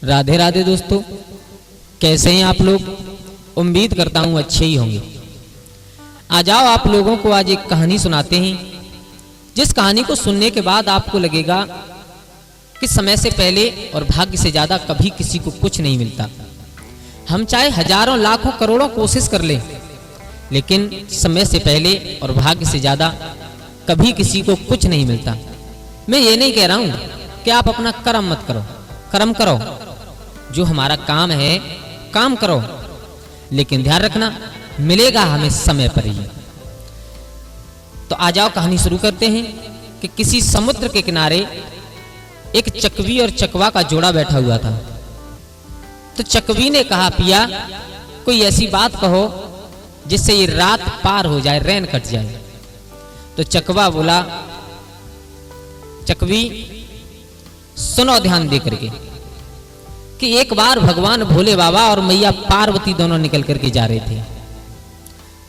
राधे राधे दोस्तों, कैसे हैं आप लोग। उम्मीद करता हूं अच्छे ही होंगे। आ जाओ, आप लोगों को आज एक कहानी सुनाते हैं, जिस कहानी को सुनने के बाद आपको लगेगा कि समय से पहले और भाग्य से ज्यादा कभी किसी को कुछ नहीं मिलता। हम चाहे हजारों लाखों करोड़ों कोशिश कर लें, लेकिन समय से पहले और भाग्य से ज्यादा कभी किसी को कुछ नहीं मिलता। मैं ये नहीं कह रहा हूं कि आप अपना कर्म मत करो, कर्म करो, जो हमारा काम है काम करो, लेकिन ध्यान रखना मिलेगा हमें समय पर ही। तो आ जाओ, कहानी शुरू करते हैं कि किसी समुद्र के किनारे एक चकवी और चकवा का जोड़ा बैठा हुआ था। तो चकवी ने कहा, पिया कोई ऐसी बात कहो जिससे ये रात पार हो जाए, रैन कट जाए। तो चकवा बोला, चकवी सुनो ध्यान दे करके कि एक बार भगवान भोले बाबा और मैया पार्वती दोनों निकल करके जा रहे थे।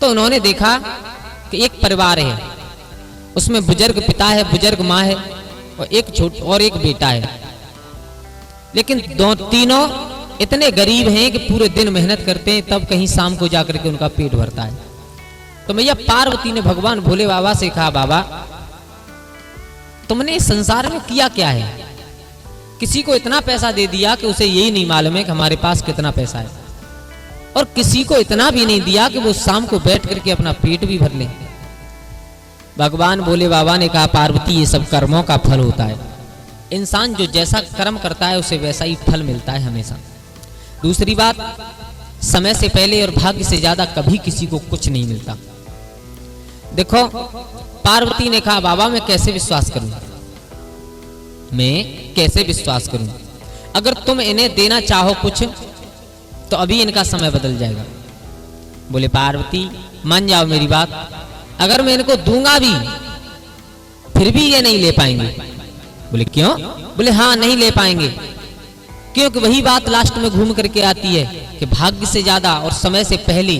तो उन्होंने देखा कि एक परिवार है, उसमें बुजुर्ग पिता है, बुजुर्ग माँ है और एक बेटा है। लेकिन तीनों इतने गरीब हैं कि पूरे दिन मेहनत करते हैं, तब कहीं शाम को जाकर के उनका पेट भरता है। तो मैया पार्वती ने भगवान भोले बाबा से कहा, बाबा तुमने इस संसार में किया क्या है। किसी को इतना पैसा दे दिया कि उसे यही नहीं मालूम है कि हमारे पास कितना पैसा है, और किसी को इतना भी नहीं दिया कि वो शाम को बैठ करके अपना पेट भी भर ले। भगवान भोले बाबा ने कहा, पार्वती ये सब कर्मों का फल होता है। इंसान जो जैसा कर्म करता है उसे वैसा ही फल मिलता है हमेशा। दूसरी बात, समय से पहले और भाग्य से ज्यादा कभी किसी को कुछ नहीं मिलता। देखो, पार्वती ने कहा, बाबा मैं कैसे विश्वास करूं, मैं कैसे विश्वास करूं। अगर तुम इन्हें देना चाहो कुछ तो अभी इनका समय बदल जाएगा। बोले पार्वती मान जाओ मेरी बात, अगर मैं इनको दूंगा भी फिर भी ये नहीं ले पाएंगे। बोले क्यों। बोले हाँ नहीं ले पाएंगे, क्योंकि वही बात लास्ट में घूम करके आती है कि भाग्य से ज्यादा और समय से पहले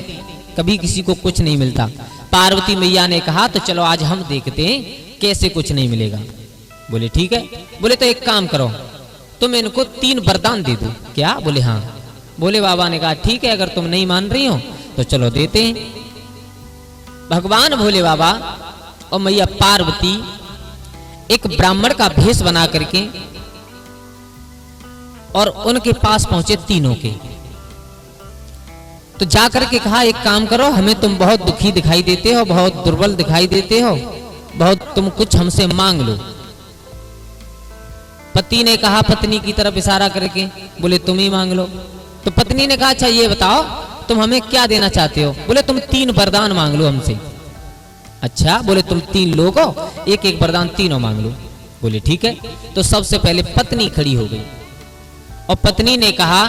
कभी किसी को कुछ नहीं मिलता। पार्वती मैया ने कहा, तो चलो आज हम देखते हैं कैसे कुछ नहीं मिलेगा। बोले ठीक है। बोले तो एक काम करो, तुम इनको 3 वरदान दे दो। क्या। बोले हाँ। भोले बाबा ने कहा, ठीक है, अगर तुम नहीं मान रही हो तो चलो देते हैं। भगवान भोले बाबा और मैया पार्वती एक ब्राह्मण का भेष बना करके और उनके पास पहुंचे तीनों के। तो जाकर के कहा, एक काम करो, हमें तुम बहुत दुखी दिखाई देते हो, बहुत दुर्बल दिखाई देते हो, बहुत तुम कुछ हमसे मांग लो। पति ने कहा पत्नी की तरफ इशारा करके, बोले तुम ही मांग लो। तो पत्नी ने कहा, अच्छा ये बताओ तुम हमें क्या देना चाहते हो। बोले तुम 3 वरदान मांग लो हमसे। अच्छा। बोले तुम 3 लोग हो, एक एक वरदान तीनों मांग लो। बोले ठीक है। तो सबसे पहले पत्नी खड़ी हो गई और पत्नी ने कहा,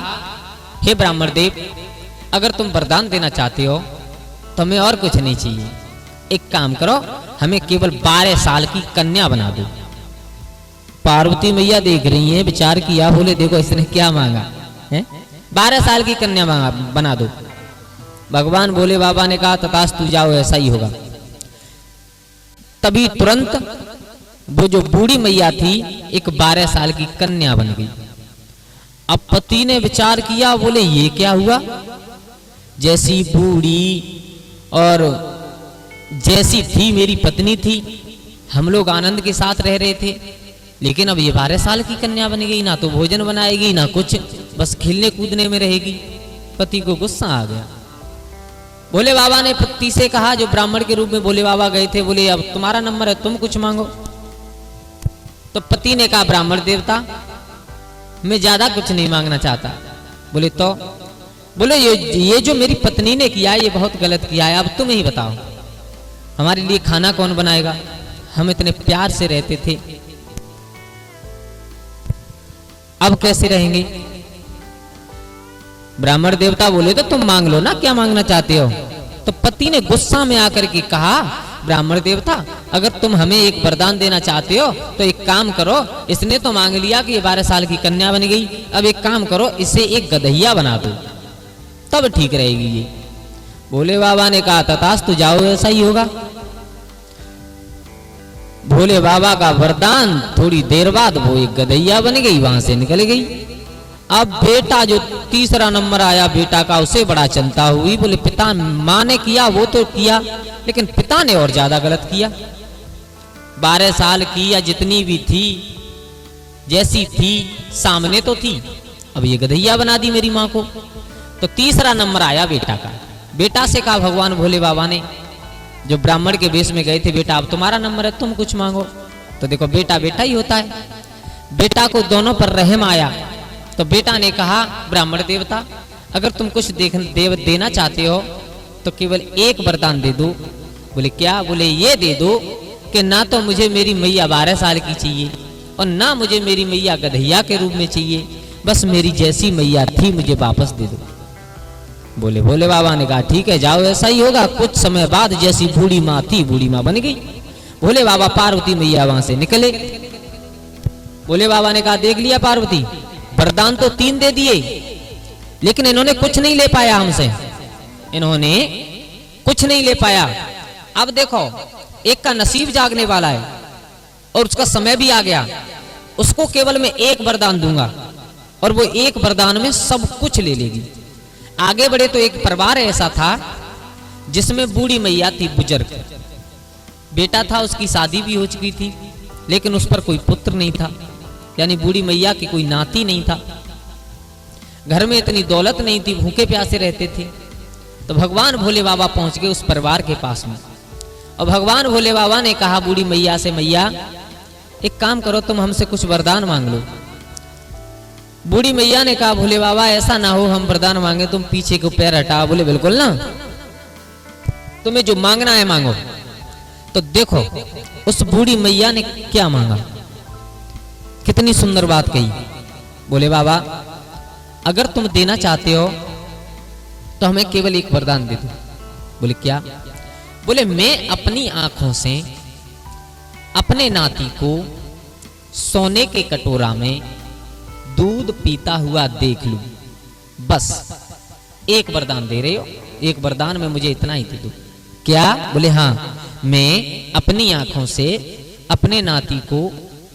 हे ब्राह्मण देव, अगर तुम वरदान देना चाहते हो तो हमें और कुछ नहीं चाहिए। एक काम करो, हमें केवल 12 साल की कन्या बना दो। पार्वती मैया देख रही हैं, विचार किया, बोले देखो इसने क्या मांगा है, 12 साल की कन्या मांगा, बना दो। भगवान भोले बाबा ने कहा, तथास्तु, जाओ ऐसा ही होगा। तभी तुरंत वो जो बूढ़ी मैया थी एक 12 साल की कन्या बन गई। अब पति ने विचार किया, बोले ये क्या हुआ, जैसी बूढ़ी और जैसी थी मेरी पत्नी थी, हम लोग आनंद के साथ रह रहे थे, लेकिन अब ये 12 साल की कन्या बन गई, ना तो भोजन बनाएगी ना कुछ, बस खेलने कूदने में रहेगी। पति को गुस्सा आ गया। भोले बाबा ने पति से कहा, जो ब्राह्मण के रूप में भोले बाबा गए थे, बोले अब तुम्हारा नंबर है, तुम कुछ मांगो। तो पति ने कहा, ब्राह्मण देवता मैं ज्यादा कुछ नहीं मांगना चाहता। बोले तो। बोले ये जो मेरी पत्नी ने किया ये बहुत गलत किया है, अब तुम ही बताओ हमारे लिए खाना कौन बनाएगा, हम इतने प्यार से रहते थे, अब कैसे रहेंगे। ब्राह्मण देवता बोले, तो तुम मांग लो ना, क्या मांगना चाहते हो। तो पति ने गुस्सा में आकर के कहा, ब्राह्मण देवता अगर तुम हमें एक वरदान देना चाहते हो तो एक काम करो, इसने तो मांग लिया कि ये 12 साल की कन्या बन गई, अब एक काम करो, इसे एक गधैया बना दो, तब ठीक रहेगी ये। भोले बाबा ने कहा, तथास्तु, जाओ ऐसा ही होगा। भोले बाबा का वरदान, थोड़ी देर बाद वो एक गधैया बन गई, वहां से निकल गई। अब बेटा जो तीसरा नंबर आया बेटा का, उसे बड़ा चिंता हुई। बोले पिता, माँ ने किया वो तो किया, लेकिन पिता ने और ज्यादा गलत किया। 12 साल की या जितनी भी थी, जैसी थी सामने तो थी, अब ये गधैया बना दी मेरी माँ को। तो तीसरा नंबर आया बेटा का। बेटा से कहा भगवान भोले बाबा ने, जो ब्राह्मण के वेश में गए थे, बेटा अब तुम्हारा नंबर है, तुम कुछ मांगो। तो देखो बेटा बेटा ही होता है। बेटा को दोनों पर रहम आया, तो बेटा ने कहा ब्राह्मण देवता, अगर तुम कुछ देना चाहते हो तो केवल एक वरदान दे दो। बोले क्या? बोले ये दे दो कि ना तो मुझे मेरी मैया 12 साल की चाहिए और ना मुझे मेरी मैया गधैया के रूप में चाहिए, बस मेरी जैसी मैया थी मुझे वापस दे दो। बोले भोले बाबा ने कहा ठीक है, जाओ ऐसा ही होगा। कुछ समय बाद जैसी बूढ़ी माँ थी, बूढ़ी माँ बन गई। भोले बाबा पार्वती मैया वहां से निकले। भोले बाबा ने कहा देख लिया पार्वती, वरदान तो 3 दे दिए, लेकिन इन्होंने कुछ नहीं ले पाया हमसे, इन्होंने कुछ नहीं ले पाया। अब देखो एक का नसीब जागने वाला है और उसका समय भी आ गया, उसको केवल मैं एक वरदान दूंगा और वो एक वरदान में सब कुछ ले लेगी। आगे बढ़े तो एक परिवार ऐसा था जिसमें बूढ़ी मैया थी, बुजुर्ग बेटा था, उसकी शादी भी हो चुकी थी, लेकिन उस पर कोई पुत्र नहीं था, यानी बूढ़ी मैया की कोई नाती नहीं था। घर में इतनी दौलत नहीं थी, भूखे प्यासे रहते थे। तो भगवान भोले बाबा पहुंच गए उस परिवार के पास में, और भगवान भोले बाबा ने कहा बूढ़ी मैया से, मैया एक काम करो, तुम हमसे कुछ वरदान मांग लो। बूढ़ी मैया ने कहा भोले बाबा ऐसा ना हो हम वरदान मांगे, तुम पीछे को पैर हटाओ। बोले बिल्कुल ना, तुम्हें जो मांगना है मांगो। तो देखो उस बूढ़ी मैया ने क्या मांगा, कितनी सुंदर बात कही। बोले बाबा अगर तुम देना चाहते हो तो हमें केवल एक वरदान दे दो। बोले क्या? बोले मैं अपनी आंखों से अपने नाती को सोने के कटोरा में दूध पीता हुआ देख लूं, बस एक वरदान दे रहे हो, एक वरदान में मुझे इतना ही दे दो। क्या? बोले हाँ, मैं अपनी आंखों से अपने नाती को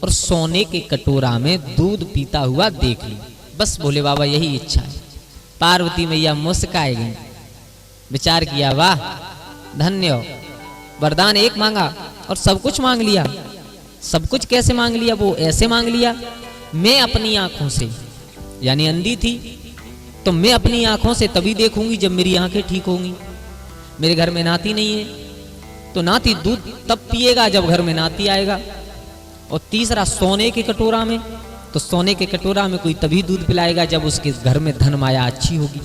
और सोने के कटोरा में दूध पीता हुआ देख लूं, बस भोले बाबा यही इच्छा है। पार्वती मैया मुस्काए गई, विचार किया वाह धन्य हो, वरदान एक मांगा और सब कुछ मांग लिया। सब कुछ कैसे मांग लिया? वो ऐसे मांग लिया, मैं अपनी आंखों से, यानी अंधी थी तो मैं अपनी आंखों से तभी देखूंगी जब मेरी आंखें ठीक होंगी। मेरे घर में नाती नहीं है तो नाती दूध तब पिएगा जब घर में नाती आएगा। और तीसरा सोने के कटोरा में, तो सोने के कटोरा में कोई तभी दूध पिलाएगा जब उसके घर में धन माया अच्छी होगी।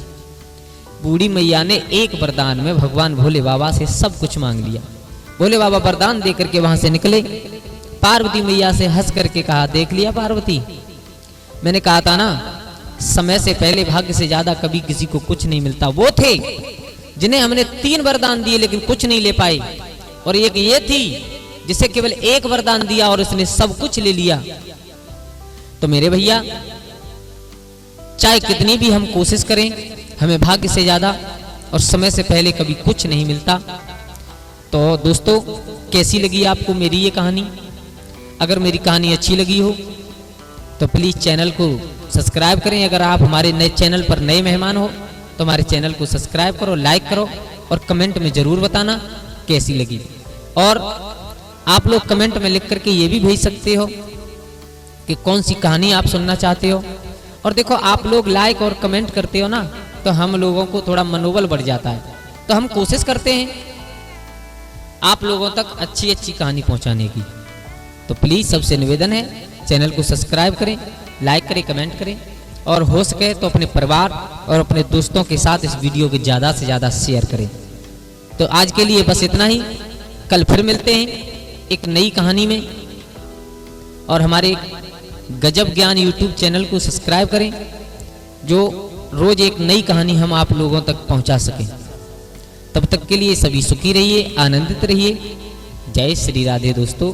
बूढ़ी मैया ने एक वरदान में भगवान भोले बाबा से सब कुछ मांग लिया। भोले बाबा वरदान दे करके वहां से निकले। पार्वती मैया से हंस करके कहा देख लिया पार्वती, मैंने कहा था ना समय से पहले भाग्य से ज्यादा कभी किसी को कुछ नहीं मिलता। वो थे जिन्हें हमने 3 वरदान दिए लेकिन कुछ नहीं ले पाए, और एक ये थी जिसे केवल एक वरदान दिया और उसने सब कुछ ले लिया। तो मेरे भैया चाहे कितनी भी हम कोशिश करें, हमें भाग्य से ज्यादा और समय से पहले कभी कुछ नहीं मिलता। तो दोस्तों कैसी लगी आपको मेरी ये कहानी? अगर मेरी कहानी अच्छी लगी हो तो प्लीज चैनल को सब्सक्राइब करें। अगर आप हमारे नए चैनल पर नए मेहमान हो तो हमारे चैनल को सब्सक्राइब करो, लाइक करो और कमेंट में जरूर बताना कैसी लगी। और आप लोग कमेंट में लिख करके ये भी भेज सकते हो कि कौन सी कहानी आप सुनना चाहते हो। और देखो आप लोग लाइक और कमेंट करते हो ना, तो हम लोगों को थोड़ा मनोबल बढ़ जाता है। तो हम कोशिश करते हैं आप लोगों तक अच्छी अच्छी कहानी पहुंचाने की। तो प्लीज सबसे निवेदन है चैनल को सब्सक्राइब करें, लाइक करें, कमेंट करें, और हो सके तो अपने परिवार और अपने दोस्तों के साथ इस वीडियो को ज्यादा से ज्यादा शेयर करें। तो आज के लिए बस इतना ही, कल फिर मिलते हैं एक नई कहानी में। और हमारे गजब ज्ञान यूट्यूब चैनल को सब्सक्राइब करें, जो रोज एक नई कहानी हम आप लोगों तक पहुंचा सकें। तब तक के लिए सभी सुखी रहिए, आनंदित रहिए। जय श्री राधे दोस्तों।